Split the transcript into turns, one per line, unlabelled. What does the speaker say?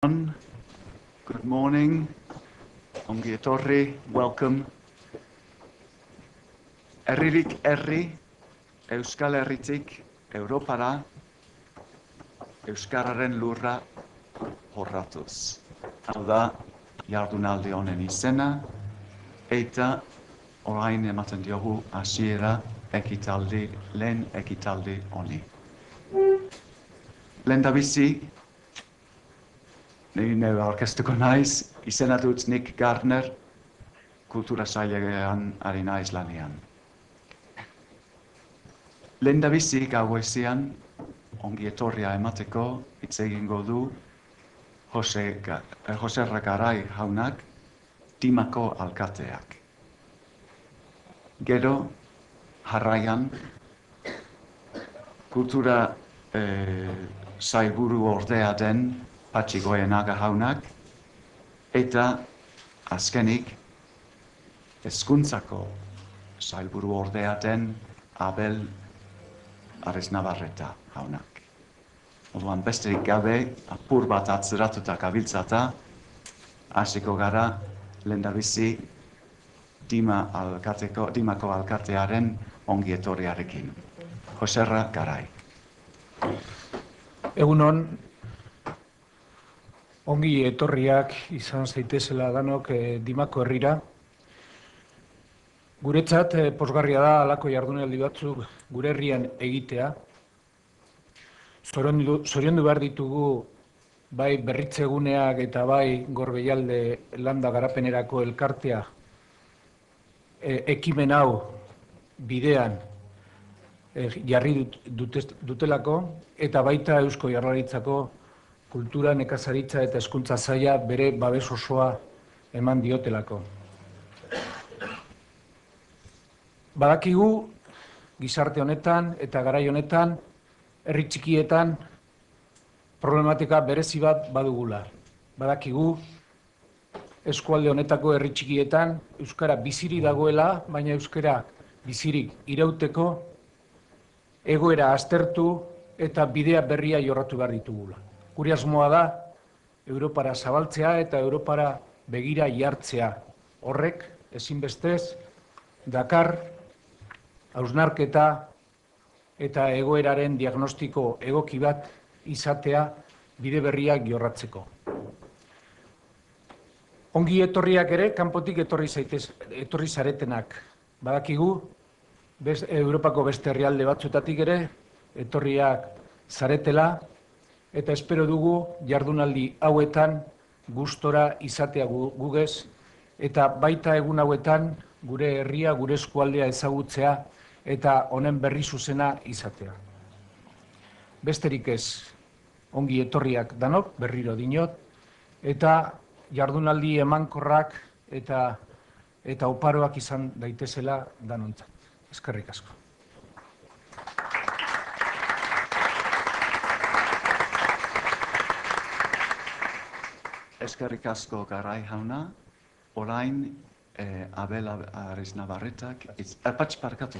Good morning, ongi etorri, welcome. Herririk herri, Euskal Herritik, Europara, Euskararen lurra jorratuz. Hau da, jardunaldi honen izena, eta orain ematen diogu hasiera lehen ekitaldi honi. Lehendabizi, nire aurkeztuko naiz, izena dut Nick Gardner, kultura sailean ari naiz lanean. Lehendabizi gauezian, ongi etorria emateko, hitz egingo du Jose Garai jaunak, Dimako alkateak. Gero, jarraian, kultura sailburu ordea den Patxi Goienaga jaunak, eta azkenik, hezkuntzako sailburu ordea den Abel Aresnabarreta jaunak. Orduan besterik gabe, apur bat atzeratuta gabiltzata, hasiko gara lehendabizi Dimako alkatearen ongi etorriarekin. Jose Garai.
Egunon, ongi etorriak izan zaitezela danok Dimako herrira. Guretzat pozgarria da halako jardunaldi batzuk gure herrian egitea. Zoriondu behar ditugu bai berritzeguneak eta bai Gorbeialde landa garapenerako elkartea ekimen hau bidean jarri dutelako, eta baita Eusko Jaurlaritzako kultura, nekazaritza eta hezkuntza saila bere babes osoa eman diotelako. Badakigu gizarte honetan eta garai honetan herri txikietan problematika berezi bat badugula. Badakigu eskualde honetako herri txikietan euskara bizirik dagoela, baina euskara bizirik irauteko egoera aztertu eta bidea berria jorratu behar ditugula. Gure asmoa da Europara zabaltzea eta Europara begira jartzea. Horrek ezinbestez dakar hausnarketa eta egoeraren diagnostiko egoki bat izatea bide berriak jorratzeko. Ongi etorriak ere kanpotik etorri zaretenak. Badakigu Europako beste herrialde batzuetatik ere etorriak zaretela, eta espero dugu jardunaldi hauetan gustora izatea gugez, eta baita egun hauetan gure herria, gure eskualdea ezagutzea eta honen berri zuzena izatea. Besterik ez, ongi etorriak danok, berriro dinot, eta jardunaldi emankorrak eta oparoak izan daitezela danontzat. Eskerrik asko.
Eskerrik asko Garai jauna, orain Abel Aresnabarretak, Patxi barkatu,